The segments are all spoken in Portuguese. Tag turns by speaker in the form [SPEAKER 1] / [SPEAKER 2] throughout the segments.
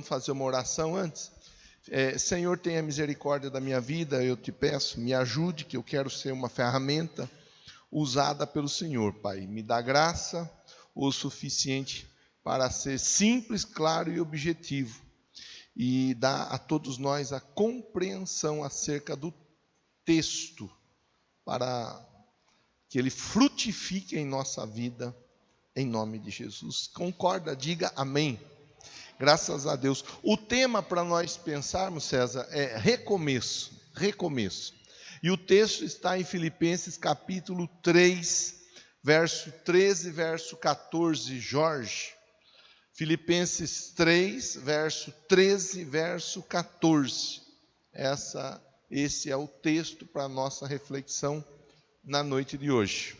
[SPEAKER 1] fazer uma oração antes? Senhor, tenha misericórdia da minha vida, eu te peço, me ajude, que eu quero ser uma ferramenta usada pelo Senhor, Pai. Me dá graça o suficiente para ser simples, claro e objetivo. E dá a todos nós a compreensão acerca do texto, para que ele frutifique em nossa vida, em nome de Jesus. Concorda? Diga amém. Graças a Deus. O tema para nós pensarmos, César, é recomeço. Recomeço. E o texto está em Filipenses capítulo 3, verso 13, verso 14. Jorge. Filipenses 3, verso 13, verso 14. Esse é o texto para a nossa reflexão na noite de hoje.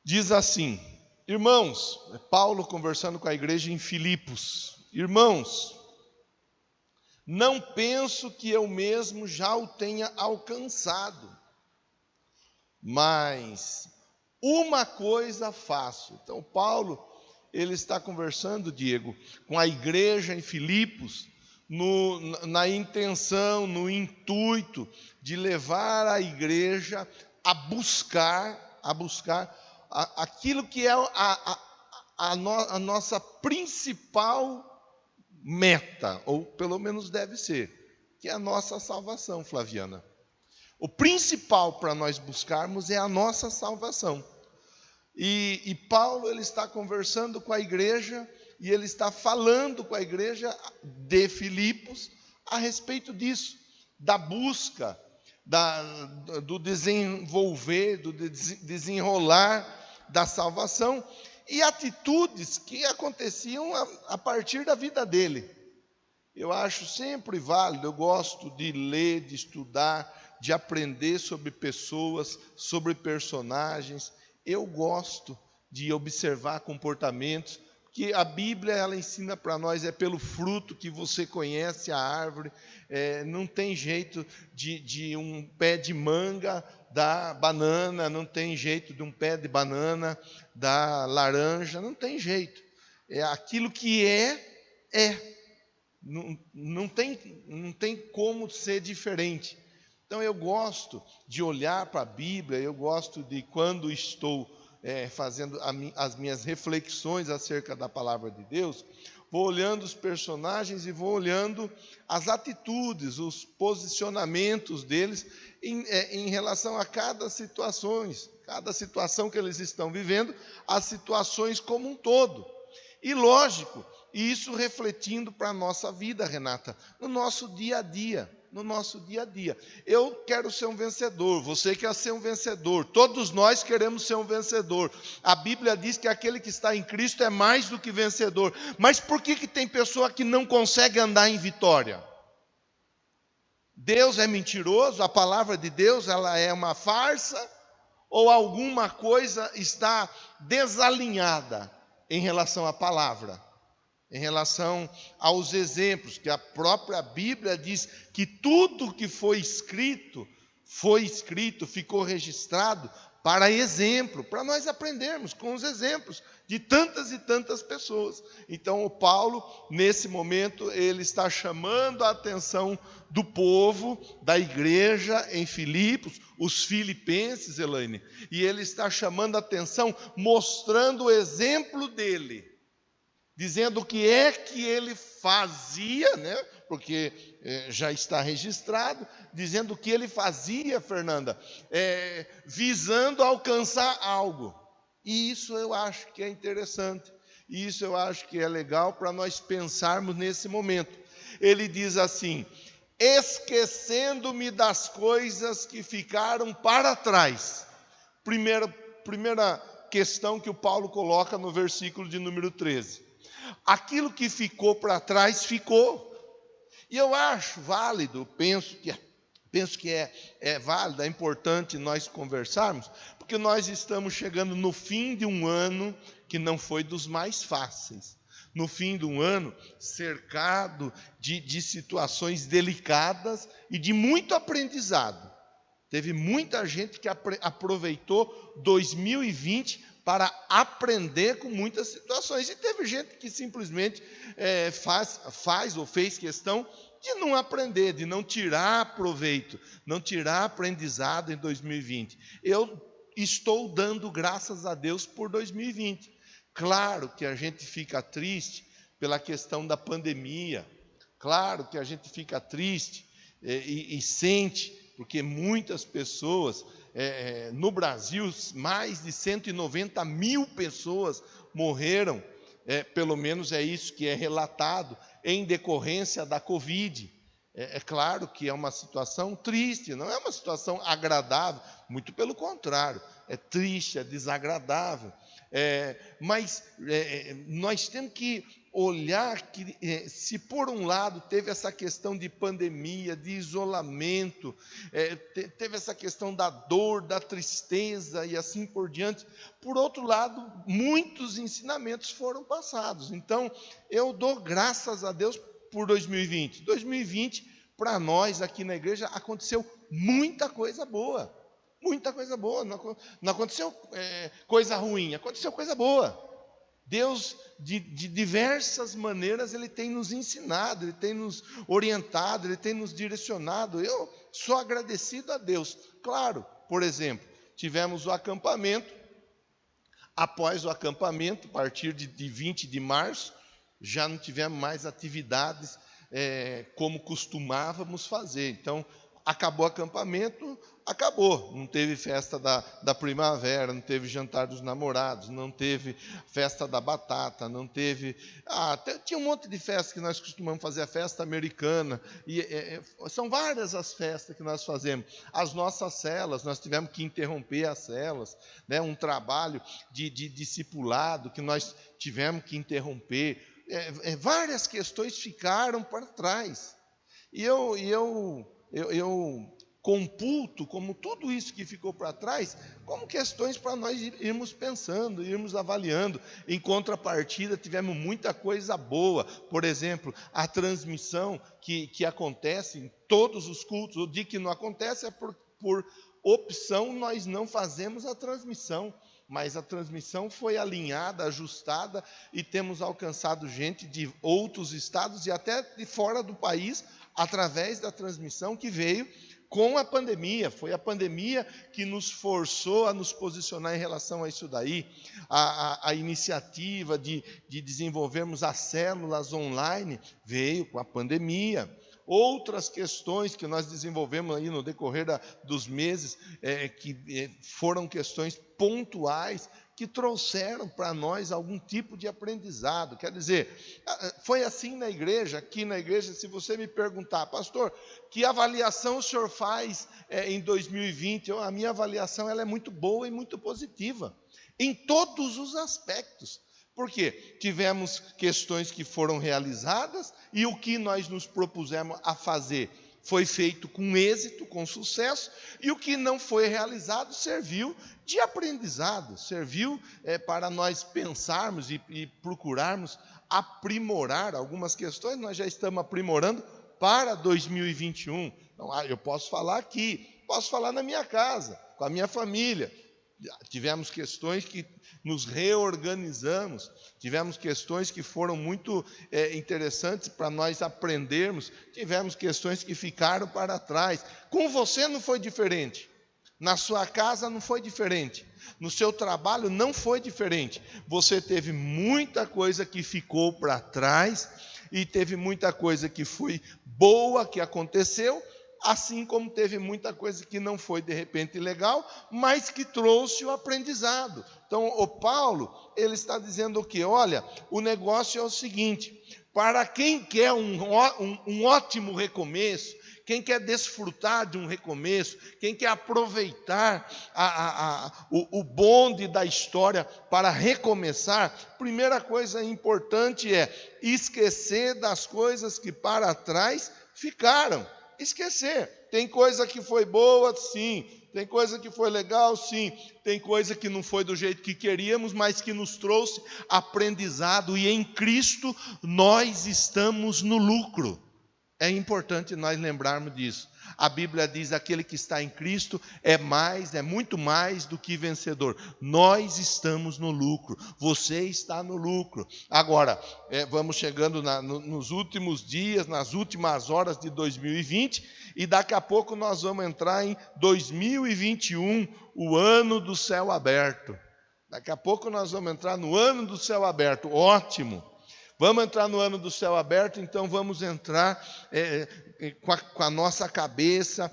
[SPEAKER 1] Diz assim: irmãos, Paulo conversando com a igreja em Filipos: irmãos, não penso que eu mesmo já o tenha alcançado, mas uma coisa faço. Então Paulo, ele está conversando, Diego, com a igreja em Filipos, na intenção, no intuito de levar a igreja a buscar aquilo que é a nossa principal meta, ou pelo menos deve ser, que é a nossa salvação, Flaviana. O principal para nós buscarmos é a nossa salvação. E Paulo, ele está conversando com a igreja, e ele está falando com a igreja de Filipos a respeito disso, da busca, do desenvolver, do desenrolar da salvação, e atitudes que aconteciam a partir da vida dele. Eu acho sempre válido, eu gosto de ler, de estudar, de aprender sobre pessoas, sobre personagens. Eu gosto de observar comportamentos, que a Bíblia, ela ensina para nós, é pelo fruto que você conhece a árvore. Não tem jeito de um pé de manga dar banana, não tem jeito de um pé de banana dar laranja, não tem jeito. Aquilo que é. Não tem como ser diferente. Então eu gosto de olhar para a Bíblia, eu gosto de, quando estou fazendo as minhas reflexões acerca da palavra de Deus, vou olhando os personagens e vou olhando as atitudes, os posicionamentos deles em relação a cada situação que eles estão vivendo, as situações como um todo. E lógico, isso refletindo para a nossa vida, Renata, no nosso dia a dia. Eu quero ser um vencedor, você quer ser um vencedor, todos nós queremos ser um vencedor. A Bíblia diz que aquele que está em Cristo é mais do que vencedor. Mas por que tem pessoa que não consegue andar em vitória? Deus é mentiroso? A palavra de Deus, ela é uma farsa? Ou alguma coisa está desalinhada em relação à palavra? Em relação aos exemplos, que a própria Bíblia diz que tudo que foi escrito, ficou registrado para exemplo, para nós aprendermos com os exemplos de tantas e tantas pessoas. Então o Paulo, nesse momento, ele está chamando a atenção do povo, da igreja em Filipos, os filipenses, Elaine, e ele está chamando a atenção, mostrando o exemplo dele, dizendo o que é que ele fazia, né? Porque já está registrado, dizendo o que ele fazia, Fernanda, visando alcançar algo. E isso eu acho que é interessante, isso eu acho que é legal para nós pensarmos nesse momento. Ele diz assim: esquecendo-me das coisas que ficaram para trás. Primeira questão que o Paulo coloca no versículo de número 13. Aquilo que ficou para trás, ficou. E eu acho válido, penso que é válido, é importante nós conversarmos, porque nós estamos chegando no fim de um ano que não foi dos mais fáceis. No fim de um ano cercado de situações delicadas e de muito aprendizado. Teve muita gente que aproveitou 2020 para aprender com muitas situações. E teve gente que simplesmente faz ou fez questão de não aprender, de não tirar proveito, não tirar aprendizado em 2020. Eu estou dando graças a Deus por 2020. Claro que a gente fica triste pela questão da pandemia, claro que a gente fica triste e sente, porque muitas pessoas, no Brasil, mais de 190 mil pessoas morreram, pelo menos é isso que é relatado, em decorrência da Covid. É claro que é uma situação triste, não é uma situação agradável, muito pelo contrário, é triste, é desagradável. Mas nós temos que olhar que, se por um lado teve essa questão de pandemia, de isolamento, teve essa questão da dor, da tristeza e assim por diante, por outro lado, muitos ensinamentos foram passados. Então, eu dou graças a Deus por 2020. 2020, para nós aqui na igreja, aconteceu muita coisa boa. Muita coisa boa. Não aconteceu coisa ruim, aconteceu coisa boa. Deus, de diversas maneiras, Ele tem nos ensinado, Ele tem nos orientado, Ele tem nos direcionado. Eu sou agradecido a Deus. Claro, por exemplo, tivemos o acampamento. Após o acampamento, a partir de 20 de março, já não tivemos mais atividades como costumávamos fazer. Então, acabou o acampamento, acabou. Não teve festa da primavera, não teve jantar dos namorados, não teve festa da batata, não teve... tinha um monte de festas que nós costumamos fazer, a festa americana. São várias as festas que nós fazemos. As nossas celas, nós tivemos que interromper as celas, né? Um trabalho de discipulado que nós tivemos que interromper. Várias questões ficaram para trás. E eu computo como tudo isso que ficou para trás, como questões para nós irmos pensando, irmos avaliando. Em contrapartida, tivemos muita coisa boa. Por exemplo, a transmissão que acontece em todos os cultos. O dia que não acontece é por opção, nós não fazemos a transmissão. Mas a transmissão foi alinhada, ajustada, e temos alcançado gente de outros estados e até de fora do país, através da transmissão que veio com a pandemia. Foi a pandemia que nos forçou a nos posicionar em relação a isso daí. A iniciativa de desenvolvermos as células online veio com a pandemia. Outras questões que nós desenvolvemos aí no decorrer dos meses, que foram questões pontuais, que trouxeram para nós algum tipo de aprendizado. Quer dizer, foi assim na igreja, aqui na igreja, se você me perguntar, pastor, que avaliação o senhor faz em 2020? A minha avaliação ela é muito boa e muito positiva, em todos os aspectos. Por quê? Tivemos questões que foram realizadas e o que nós nos propusemos a fazer foi feito com êxito, com sucesso, e o que não foi realizado serviu de aprendizado, serviu para nós pensarmos e procurarmos aprimorar algumas questões. Nós já estamos aprimorando para 2021. Então, eu posso falar aqui, posso falar na minha casa, com a minha família. Tivemos questões que nos reorganizamos, tivemos questões que foram muito interessantes para nós aprendermos, tivemos questões que ficaram para trás. Com você não foi diferente, na sua casa não foi diferente, no seu trabalho não foi diferente. Você teve muita coisa que ficou para trás e teve muita coisa que foi boa que aconteceu, assim como teve muita coisa que não foi de repente legal, mas que trouxe o aprendizado. Então, o Paulo, ele está dizendo o quê? Olha, o negócio é o seguinte: para quem quer um ótimo recomeço, quem quer desfrutar de um recomeço, quem quer aproveitar o bonde da história para recomeçar, primeira coisa importante é esquecer das coisas que para trás ficaram. Esquecer. Tem coisa que foi boa, sim. Tem coisa que foi legal, sim. Tem coisa que não foi do jeito que queríamos, mas que nos trouxe aprendizado. E em Cristo nós estamos no lucro. É importante nós lembrarmos disso. A Bíblia diz: aquele que está em Cristo é muito mais do que vencedor. Nós estamos no lucro, você está no lucro. Agora, vamos chegando nos últimos dias, nas últimas horas de 2020, e daqui a pouco nós vamos entrar em 2021, o ano do céu aberto. Daqui a pouco nós vamos entrar no ano do céu aberto, ótimo. Vamos entrar no ano do céu aberto, então vamos entrar com a nossa cabeça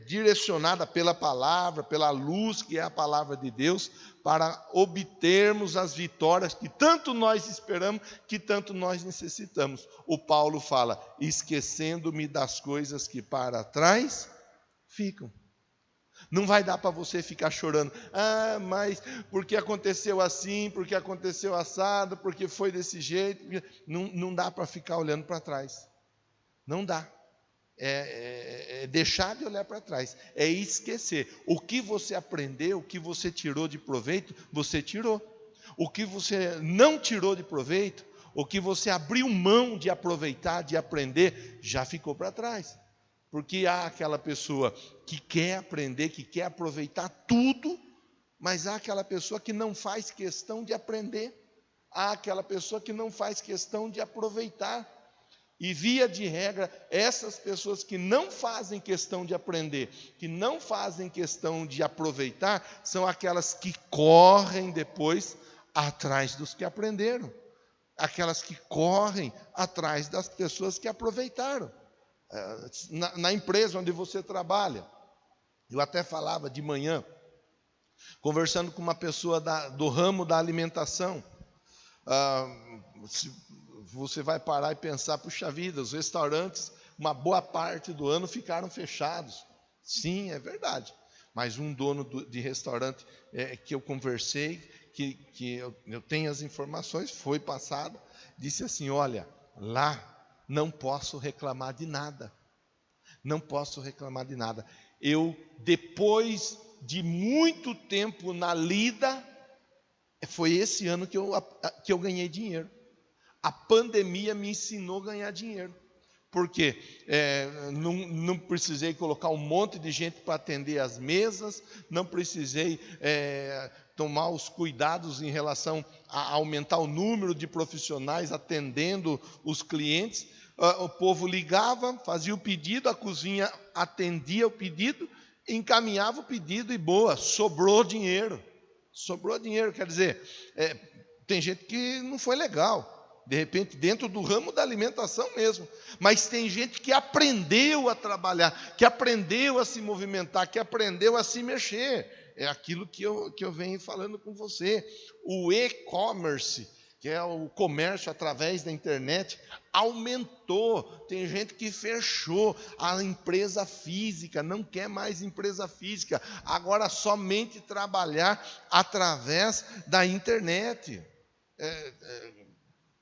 [SPEAKER 1] direcionada pela palavra, pela luz que é a palavra de Deus, para obtermos as vitórias que tanto nós esperamos, que tanto nós necessitamos. O Paulo fala: esquecendo-me das coisas que para trás ficam. Não vai dar para você ficar chorando. Ah, mas porque aconteceu assim, porque aconteceu assado, porque foi desse jeito. Não dá para ficar olhando para trás. Não dá. É deixar de olhar para trás. É esquecer. O que você aprendeu, o que você tirou de proveito, você tirou. O que você não tirou de proveito, o que você abriu mão de aproveitar, de aprender, já ficou para trás. Porque há aquela pessoa que quer aprender, que quer aproveitar tudo, mas há aquela pessoa que não faz questão de aprender. Há aquela pessoa que não faz questão de aproveitar. E via de regra, essas pessoas que não fazem questão de aprender, que não fazem questão de aproveitar, são aquelas que correm depois atrás dos que aprenderam. Aquelas que correm atrás das pessoas que aproveitaram. Na empresa onde você trabalha. Eu até falava de manhã, conversando com uma pessoa do ramo da alimentação. Você vai parar e pensar: puxa vida, os restaurantes, uma boa parte do ano ficaram fechados. Sim, é verdade. Mas um dono de restaurante que eu conversei, que eu tenho as informações, foi passado, disse assim: olha, lá não posso reclamar de nada. Não posso reclamar de nada. Eu, depois de muito tempo na lida, foi esse ano que eu ganhei dinheiro. A pandemia me ensinou a ganhar dinheiro. Por quê? Não precisei colocar um monte de gente para atender as mesas, não precisei tomar os cuidados em relação a aumentar o número de profissionais atendendo os clientes. O povo ligava, fazia o pedido, a cozinha atendia o pedido, encaminhava o pedido e boa, sobrou dinheiro. Sobrou dinheiro, quer dizer, tem gente que não foi legal, de repente dentro do ramo da alimentação mesmo, mas tem gente que aprendeu a trabalhar, que aprendeu a se movimentar, que aprendeu a se mexer. É aquilo que eu venho falando com você. O e-commerce, que é o comércio através da internet, aumentou. Tem gente que fechou a empresa física, não quer mais empresa física, agora somente trabalhar através da internet.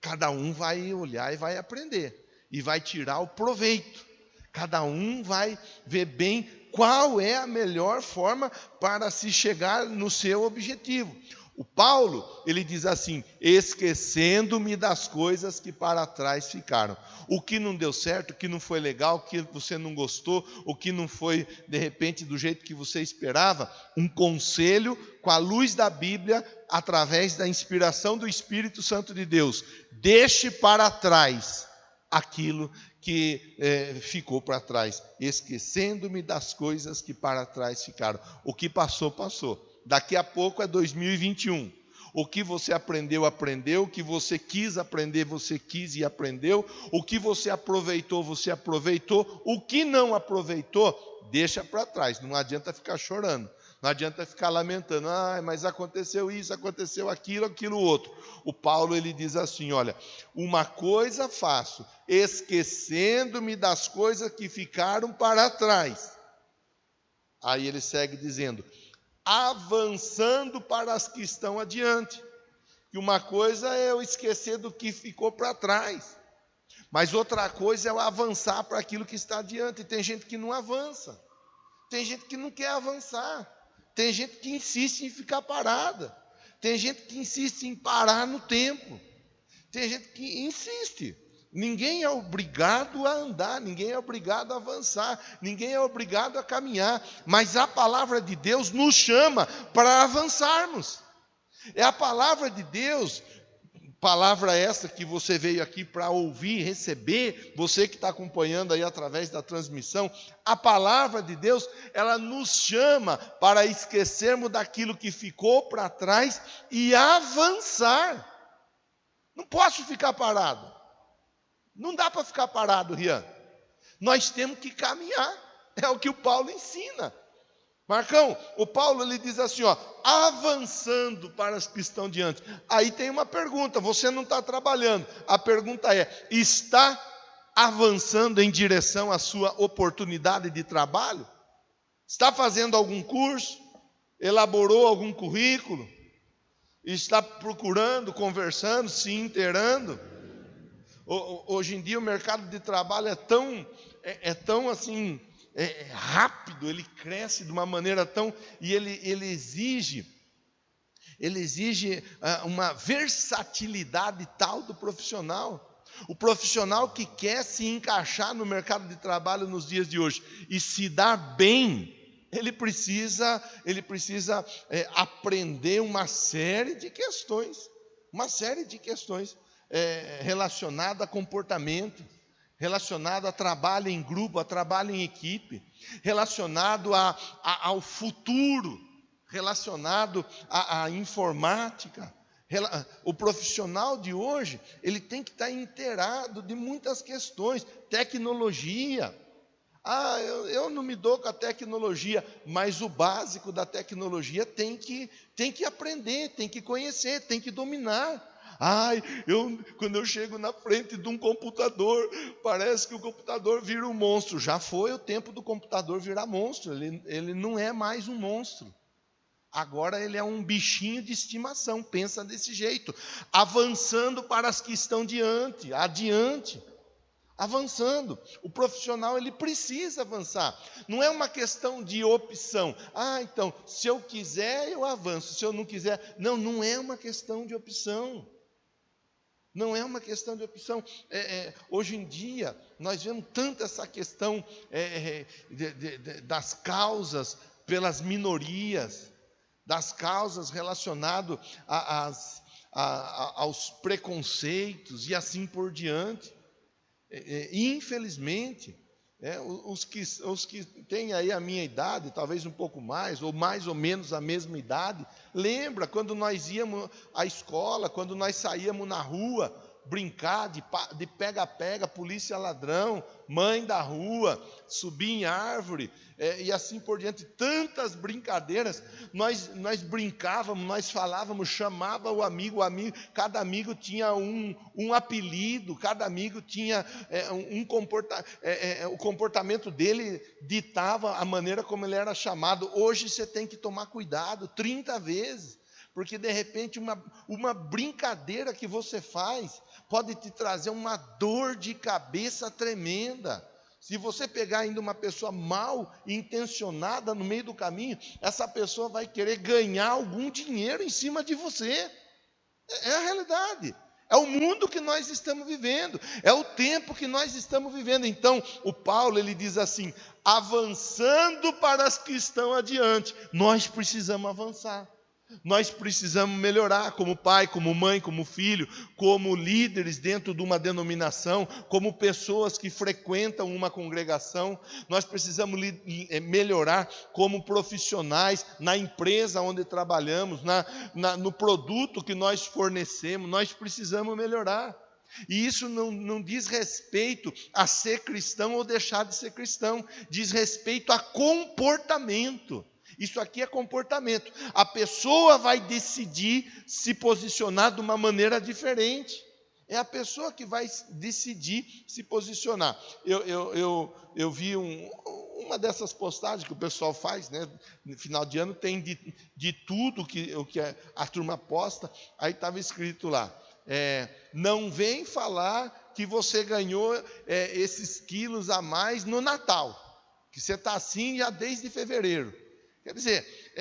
[SPEAKER 1] Cada um vai olhar e vai aprender, e vai tirar o proveito. Cada um vai ver bem qual é a melhor forma para se chegar no seu objetivo. O Paulo, ele diz assim: esquecendo-me das coisas que para trás ficaram. O que não deu certo, o que não foi legal, o que você não gostou, o que não foi, de repente, do jeito que você esperava, um conselho com a luz da Bíblia, através da inspiração do Espírito Santo de Deus: deixe para trás aquilo que ficou para trás, esquecendo-me das coisas que para trás ficaram. O que passou, passou. Daqui a pouco é 2021. O que você aprendeu, aprendeu. O que você quis aprender, você quis e aprendeu. O que você aproveitou, você aproveitou. O que não aproveitou, deixa para trás. Não adianta ficar chorando. Não adianta ficar lamentando: mas aconteceu isso, aconteceu aquilo, aquilo outro. O Paulo, ele diz assim: olha, uma coisa faço, esquecendo-me das coisas que ficaram para trás. Aí ele segue dizendo: avançando para as que estão adiante. Que uma coisa é eu esquecer do que ficou para trás, mas outra coisa é eu avançar para aquilo que está adiante. E tem gente que não avança, tem gente que não quer avançar, tem gente que insiste em ficar parada, tem gente que insiste em parar no tempo, tem gente que insiste. Ninguém é obrigado a andar, ninguém é obrigado a avançar, ninguém é obrigado a caminhar, mas a palavra de Deus nos chama para avançarmos. É a palavra de Deus, palavra essa que você veio aqui para ouvir, receber, você que está acompanhando aí através da transmissão, a palavra de Deus, ela nos chama para esquecermos daquilo que ficou para trás e avançar. Não posso ficar parado. Não dá para ficar parado, Rian. Nós temos que caminhar. É o que o Paulo ensina. Marcão, o Paulo ele diz assim, ó, avançando para os que estão diante. Aí tem uma pergunta, você não está trabalhando. A pergunta é, está avançando em direção à sua oportunidade de trabalho? Está fazendo algum curso? Elaborou algum currículo? Está procurando, conversando, se inteirando? Hoje em dia o mercado de trabalho é tão assim, rápido, ele cresce de uma maneira tão, e ele exige uma versatilidade tal do profissional. O profissional que quer se encaixar no mercado de trabalho nos dias de hoje e se dar bem, ele precisa aprender uma série de questões, relacionado a comportamento, relacionado a trabalho em grupo, a trabalho em equipe, relacionado ao futuro, relacionado à informática. O profissional de hoje, ele tem que estar inteirado de muitas questões, tecnologia. Eu não me dou com a tecnologia, mas o básico da tecnologia tem que aprender, tem que conhecer, tem que dominar. Quando eu chego na frente de um computador, parece que o computador vira um monstro. Já foi o tempo do computador virar monstro, ele não é mais um monstro. Agora ele é um bichinho de estimação, pensa desse jeito, avançando para as que estão adiante. Avançando, o profissional ele precisa avançar, não é uma questão de opção, então, se eu quiser eu avanço, se eu não quiser, não é uma questão de opção, não é uma questão de opção. Hoje em dia, nós vemos tanto essa questão das causas pelas minorias, das causas relacionadas aos preconceitos e assim por diante. Infelizmente, os que têm aí a minha idade, talvez um pouco mais ou menos a mesma idade, lembra quando nós íamos à escola, quando nós saíamos na rua, brincar de pega-pega, polícia ladrão, mãe da rua, subir em árvore, e assim por diante, tantas brincadeiras, nós brincávamos, nós falávamos, chamava o amigo, cada amigo tinha um apelido, cada amigo tinha o comportamento dele ditava a maneira como ele era chamado. Hoje você tem que tomar cuidado 30 vezes, porque de repente uma brincadeira que você faz pode te trazer uma dor de cabeça tremenda. Se você pegar ainda uma pessoa mal intencionada no meio do caminho, essa pessoa vai querer ganhar algum dinheiro em cima de você. É a realidade. É o mundo que nós estamos vivendo, é o tempo que nós estamos vivendo. Então, o Paulo ele diz assim, avançando para as que estão adiante, nós precisamos avançar. Nós precisamos melhorar como pai, como mãe, como filho, como líderes dentro de uma denominação, como pessoas que frequentam uma congregação. Nós precisamos melhorar como profissionais na empresa onde trabalhamos, no produto que nós fornecemos. Nós precisamos melhorar. E isso não diz respeito a ser cristão ou deixar de ser cristão, diz respeito a comportamento. Isso aqui é comportamento. A pessoa vai decidir se posicionar de uma maneira diferente. É a pessoa que vai decidir se posicionar. Eu vi uma dessas postagens que o pessoal faz, né? No final de ano tem de tudo o que a turma posta. Aí estava escrito lá, não vem falar que você ganhou esses quilos a mais no Natal, que você está assim já desde fevereiro. Quer dizer,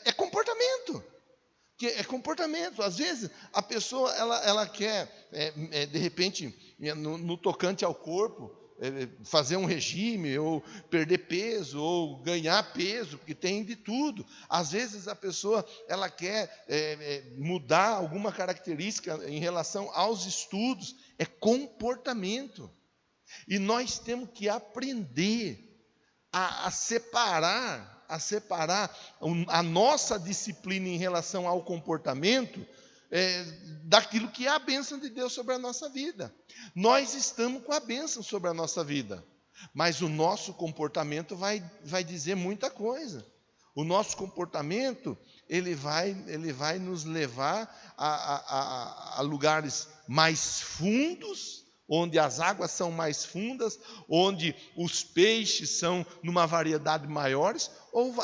[SPEAKER 1] é comportamento. É comportamento. Às vezes a pessoa ela quer, de repente, no tocante ao corpo, fazer um regime, ou perder peso, ou ganhar peso, porque tem de tudo. Às vezes a pessoa ela quer mudar alguma característica em relação aos estudos, é comportamento. E nós temos que aprender a separar a nossa disciplina em relação ao comportamento daquilo que é a bênção de Deus sobre a nossa vida. Nós estamos com a bênção sobre a nossa vida, mas o nosso comportamento vai dizer muita coisa. O nosso comportamento ele vai nos levar a lugares mais fundos, onde as águas são mais fundas, onde os peixes são numa variedade maiores, ou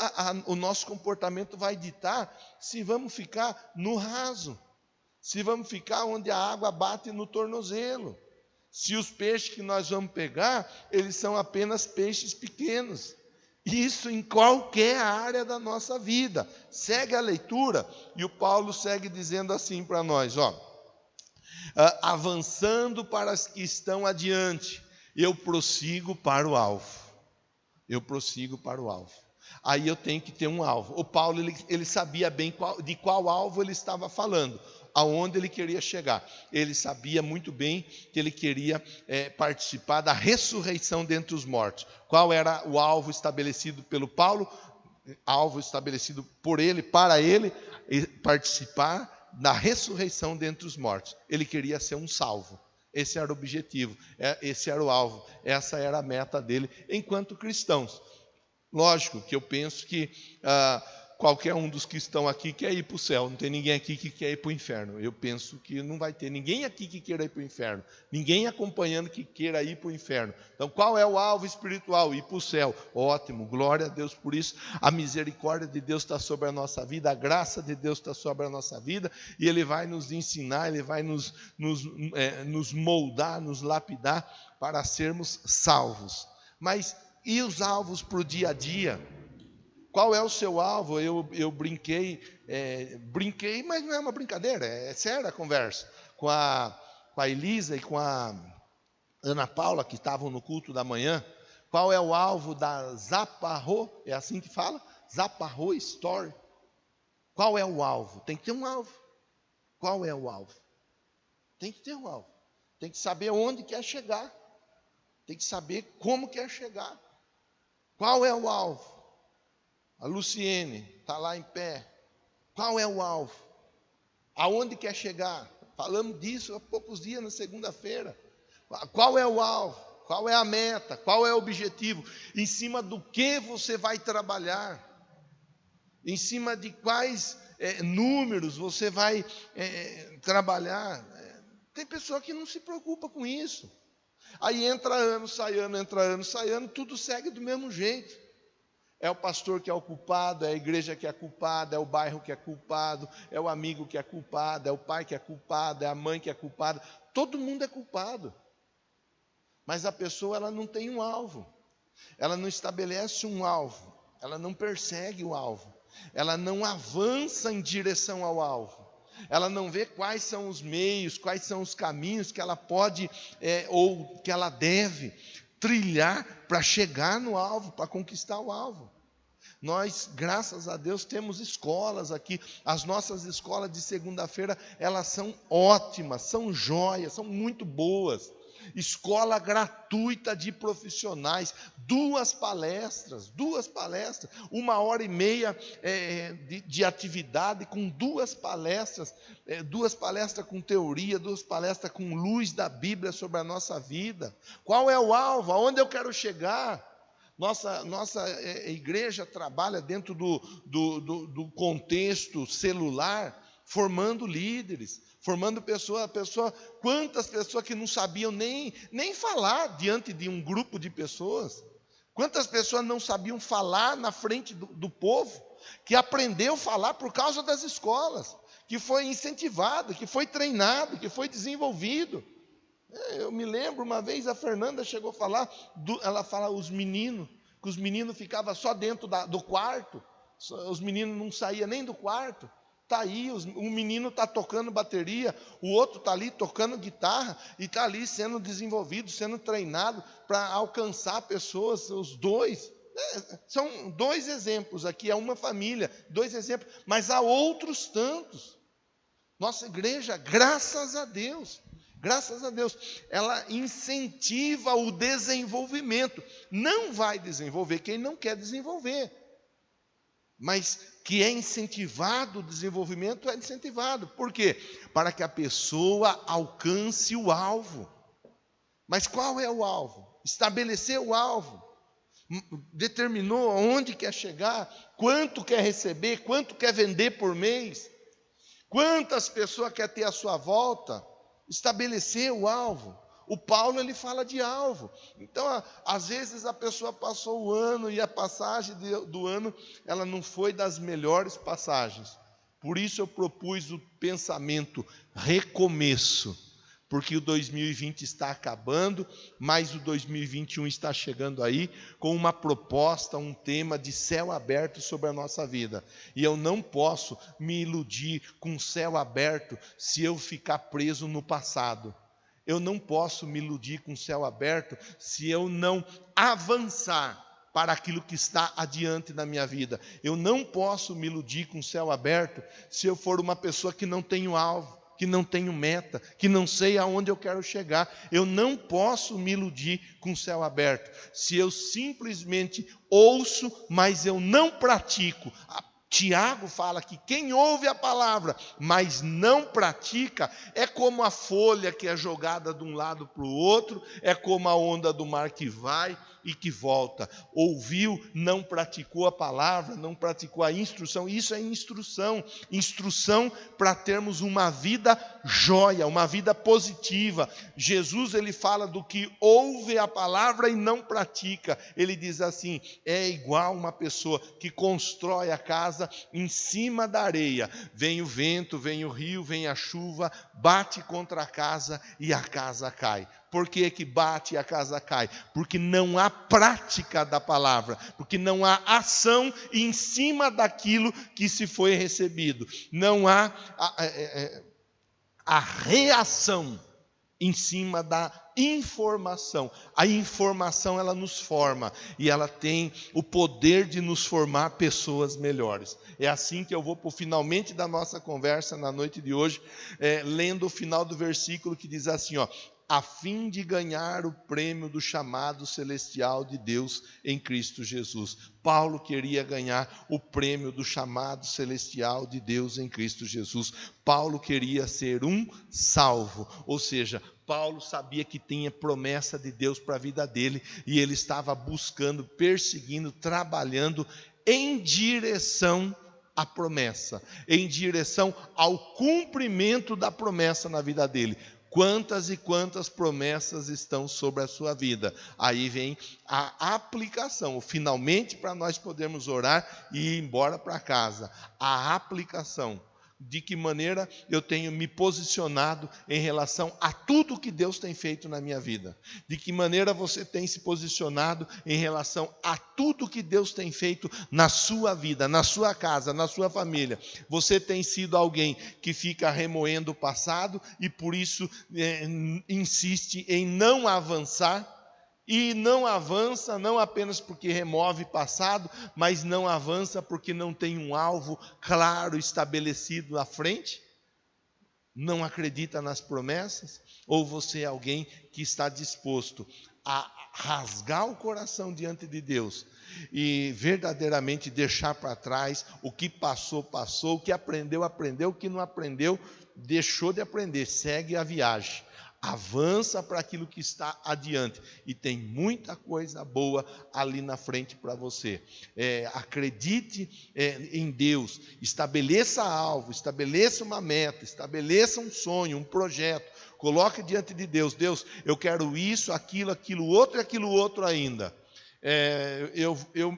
[SPEAKER 1] o nosso comportamento vai ditar se vamos ficar no raso, se vamos ficar onde a água bate no tornozelo, se os peixes que nós vamos pegar, eles são apenas peixes pequenos. Isso em qualquer área da nossa vida. Segue a leitura, e o Paulo segue dizendo assim para nós, avançando para as que estão adiante, eu prossigo para o alvo. Eu prossigo para o alvo. Aí eu tenho que ter um alvo. O Paulo ele sabia bem de qual alvo ele estava falando, aonde ele queria chegar. Ele sabia muito bem que ele queria participar da ressurreição dentre os mortos. Qual era o alvo estabelecido pelo Paulo? Alvo estabelecido por ele, para ele, participar da ressurreição dentre os mortos. Ele queria ser um salvo. Esse era o objetivo, esse era o alvo, essa era a meta dele enquanto cristãos. Lógico que eu penso que qualquer um dos que estão aqui quer ir para o céu, não tem ninguém aqui que quer ir para o inferno. Eu penso que não vai ter ninguém aqui que queira ir para o inferno, ninguém acompanhando que queira ir para o inferno. Então qual é o alvo espiritual? Ir para o céu. Ótimo, glória a Deus por isso. A misericórdia de Deus está sobre a nossa vida, a graça de Deus está sobre a nossa vida, e Ele vai nos ensinar, Ele vai nos moldar, nos lapidar para sermos salvos. Mas e os alvos para o dia a dia? Qual é o seu alvo? Eu brinquei, mas não é uma brincadeira, é séria a conversa, com a Elisa e com a Ana Paula, que estavam no culto da manhã. Qual é o alvo da Zaparro? É assim que fala? Zaparro Store. Qual é o alvo? Tem que ter um alvo. Qual é o alvo? Tem que ter um alvo. Tem que saber onde quer chegar. Tem que saber como quer chegar. Qual é o alvo? A Luciene está lá em pé. Qual é o alvo? Aonde quer chegar? Falamos disso há poucos dias, na segunda-feira. Qual é o alvo? Qual é a meta? Qual é o objetivo? Em cima do que você vai trabalhar? Em cima de quais números você vai trabalhar? Tem pessoa que não se preocupa com isso. Aí entra ano, sai ano, tudo segue do mesmo jeito. É o pastor que é o culpado, é a igreja que é culpada, é o bairro que é culpado, é o amigo que é culpado, é o pai que é culpado, é a mãe que é culpada. Todo mundo é culpado. Mas a pessoa ela não tem um alvo. Ela não estabelece um alvo. Ela não persegue o alvo. Ela não avança em direção ao alvo. Ela não vê quais são os meios, quais são os caminhos que ela pode ou que ela deve trilhar para chegar no alvo, para conquistar o alvo. Nós, graças a Deus, temos escolas aqui. As nossas escolas de segunda-feira, elas são ótimas, são joias, são muito boas. Escola gratuita de profissionais, 2 palestras, 1h30 de atividade com 2 palestras, 2 palestras com teoria, 2 palestras com luz da Bíblia sobre a nossa vida. Qual é o alvo? Aonde eu quero chegar? Nossa igreja trabalha dentro do contexto celular, formando líderes, formando quantas pessoas que não sabiam nem falar diante de um grupo de pessoas, quantas pessoas não sabiam falar na frente do povo, que aprendeu a falar por causa das escolas, que foi incentivado, que foi treinado, que foi desenvolvido. Eu me lembro, uma vez a Fernanda chegou a falar, ela fala que os meninos ficavam só dentro do quarto, os meninos não saíam nem do quarto. Está aí, um menino está tocando bateria, o outro está ali tocando guitarra e está ali sendo desenvolvido, sendo treinado para alcançar pessoas, os dois. São 2 exemplos aqui, é uma família, 2 exemplos, mas há outros tantos. Nossa igreja, graças a Deus, ela incentiva o desenvolvimento. Não vai desenvolver quem não quer desenvolver, mas que é incentivado o desenvolvimento, é incentivado. Por quê? Para que a pessoa alcance o alvo. Mas qual é o alvo? Estabelecer o alvo. Determinou aonde quer chegar, quanto quer receber, quanto quer vender por mês, quantas pessoas quer ter à sua volta. Estabelecer o alvo. O Paulo, ele fala de alvo. Então, às vezes a pessoa passou o ano e a passagem do ano, ela não foi das melhores passagens. Por isso eu propus o pensamento recomeço, porque o 2020 está acabando, mas o 2021 está chegando aí com uma proposta, um tema de céu aberto sobre a nossa vida. E eu não posso me iludir com o céu aberto se eu ficar preso no passado. Eu não posso me iludir com o céu aberto se eu não avançar para aquilo que está adiante da minha vida. Eu não posso me iludir com o céu aberto se eu for uma pessoa que não tenho alvo, que não tenho meta, que não sei aonde eu quero chegar. Eu não posso me iludir com o céu aberto se eu simplesmente ouço, mas eu não pratico. Tiago fala que quem ouve a palavra, mas não pratica, é como a folha que é jogada de um lado para o outro, é como a onda do mar que vai e que volta. Ouviu, não praticou a palavra, não praticou a instrução. Isso é instrução. Instrução para termos uma vida jóia, uma vida positiva. Jesus, ele fala do que ouve a palavra e não pratica. Ele diz assim, é igual uma pessoa que constrói a casa em cima da areia. Vem o vento, vem o rio, vem a chuva, bate contra a casa e a casa cai. Por que que bate e a casa cai? Porque não há prática da palavra, porque não há ação em cima daquilo que se foi recebido. Não há a reação em cima da informação. A informação, ela nos forma e ela tem o poder de nos formar pessoas melhores. É assim que eu vou para o finalmente da nossa conversa na noite de hoje, lendo o final do versículo que diz assim, a fim de ganhar o prêmio do chamado celestial de Deus em Cristo Jesus. Paulo queria ganhar o prêmio do chamado celestial de Deus em Cristo Jesus. Paulo queria ser um salvo, ou seja, Paulo sabia que tinha promessa de Deus para a vida dele, e ele estava buscando, perseguindo, trabalhando em direção à promessa, em direção ao cumprimento da promessa na vida dele. Quantas e quantas promessas estão sobre a sua vida? Aí vem a aplicação, finalmente para nós podermos orar e ir embora para casa. A aplicação. De que maneira eu tenho me posicionado em relação a tudo que Deus tem feito na minha vida. De que maneira você tem se posicionado em relação a tudo que Deus tem feito na sua vida, na sua casa, na sua família. Você tem sido alguém que fica remoendo o passado e por isso insiste em não avançar. E não avança não apenas porque remove passado, mas não avança porque não tem um alvo claro estabelecido à frente? Não acredita nas promessas? Ou você é alguém que está disposto a rasgar o coração diante de Deus e verdadeiramente deixar para trás o que passou, passou, o que aprendeu, aprendeu, o que não aprendeu, deixou de aprender, segue a viagem. Avança para aquilo que está adiante. E tem muita coisa boa ali na frente para você. Acredite em Deus. Estabeleça alvo, estabeleça uma meta, estabeleça um sonho, um projeto. Coloque diante de Deus. Deus, eu quero isso, aquilo outro e aquilo outro ainda. Eu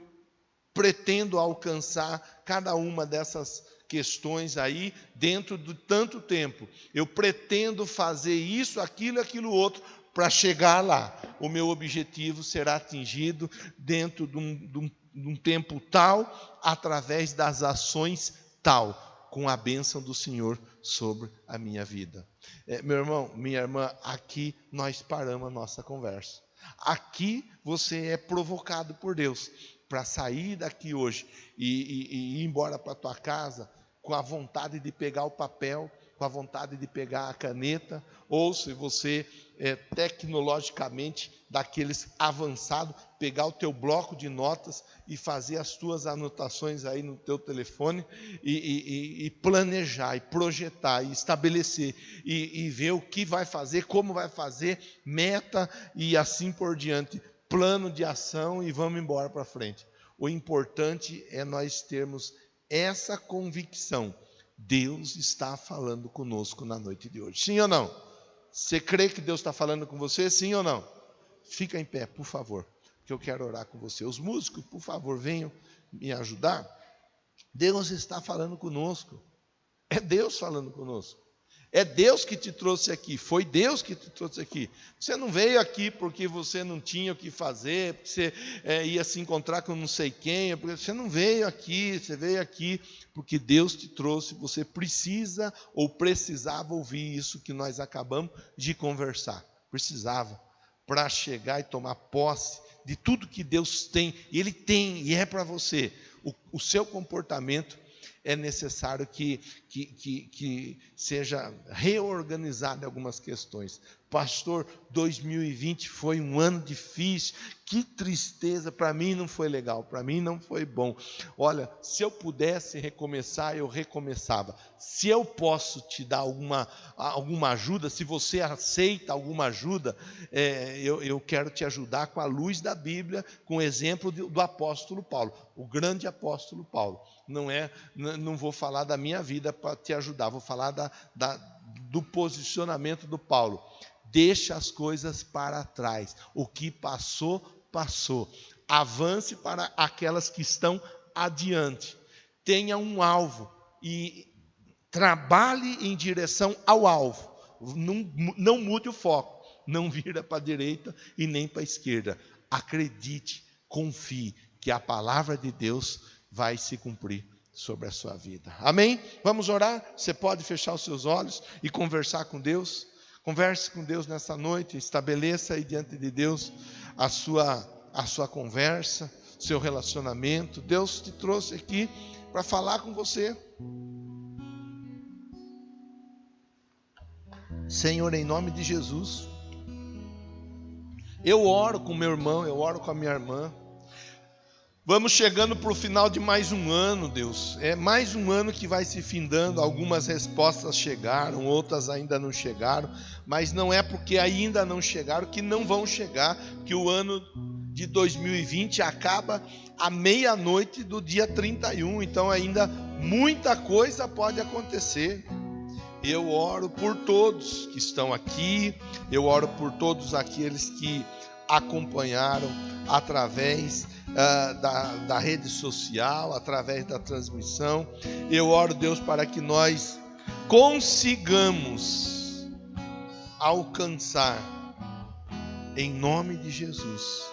[SPEAKER 1] pretendo alcançar cada uma dessas questões aí dentro de tanto tempo. Eu pretendo fazer isso, aquilo outro para chegar lá. O meu objetivo será atingido dentro de um tempo tal, através das ações tal. com a bênção do Senhor sobre a minha vida. Meu irmão, minha irmã, aqui nós paramos a nossa conversa. Aqui você é provocado por Deus para sair daqui hoje e ir embora para a tua casa com a vontade de pegar o papel, com a vontade de pegar a caneta, ou se você é tecnologicamente daqueles avançados, pegar o teu bloco de notas e fazer as tuas anotações aí no teu telefone e planejar, e projetar, e estabelecer, e ver o que vai fazer, como vai fazer, meta e assim por diante, plano de ação e vamos embora para frente. O importante é nós termos essa convicção. Deus está falando conosco na noite de hoje. Sim ou não? Você crê que Deus está falando com você? Sim ou não? Fica em pé, por favor, que eu quero orar com você. Os músicos, por favor, venham me ajudar. Deus está falando conosco. É Deus falando conosco. É Deus que te trouxe aqui. Foi Deus que te trouxe aqui. Você não veio aqui porque você não tinha o que fazer, porque você ia se encontrar com não sei quem. Porque você não veio aqui, você veio aqui porque Deus te trouxe. Você precisa ou precisava ouvir isso que nós acabamos de conversar. Precisava, para chegar e tomar posse de tudo que Deus tem. E Ele tem, e é para você. O seu comportamento é necessário que seja reorganizado em algumas questões. Pastor, 2020 foi um ano difícil, que tristeza, para mim não foi legal, para mim não foi bom. Olha, se eu pudesse recomeçar, eu recomeçava. Se eu posso te dar alguma ajuda, se você aceita alguma ajuda, eu quero te ajudar com a luz da Bíblia, com o exemplo do apóstolo Paulo, o grande apóstolo Paulo. Não vou falar da minha vida para te ajudar, vou falar do posicionamento do Paulo. Deixa as coisas para trás. O que passou, passou. Avance para aquelas que estão adiante. Tenha um alvo e trabalhe em direção ao alvo. Não mude o foco. Não vira para a direita e nem para a esquerda. Acredite, confie que a palavra de Deus vai se cumprir sobre a sua vida. Amém? Vamos orar? Você pode fechar os seus olhos e conversar com Deus? Converse com Deus nessa noite, estabeleça aí diante de Deus a sua conversa, seu relacionamento. Deus te trouxe aqui para falar com você. Senhor, em nome de Jesus, eu oro com meu irmão, eu oro com a minha irmã. Vamos chegando para o final de mais um ano, Deus. É mais um ano que vai se findando. Algumas respostas chegaram, outras ainda não chegaram. Mas não é porque ainda não chegaram que não vão chegar, que o ano de 2020 acaba à meia-noite do dia 31. Então ainda muita coisa pode acontecer. Eu oro por todos que estão aqui. Eu oro por todos aqueles que acompanharam através da rede social, através da transmissão. Eu oro, Deus, para que nós consigamos alcançar, em nome de Jesus,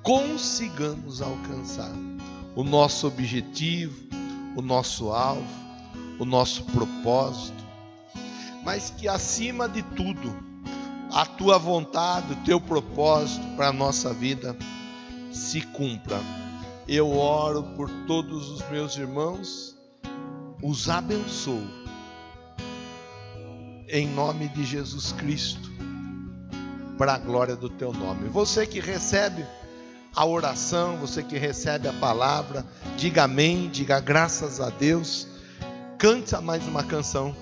[SPEAKER 1] consigamos alcançar o nosso objetivo, o nosso alvo, o nosso propósito, mas que acima de tudo, a tua vontade, o teu propósito para a nossa vida se cumpra. Eu oro por todos os meus irmãos, os abençoo, em nome de Jesus Cristo, para a glória do teu nome. Você que recebe a oração, você que recebe a palavra, diga amém, diga graças a Deus, cante mais uma canção.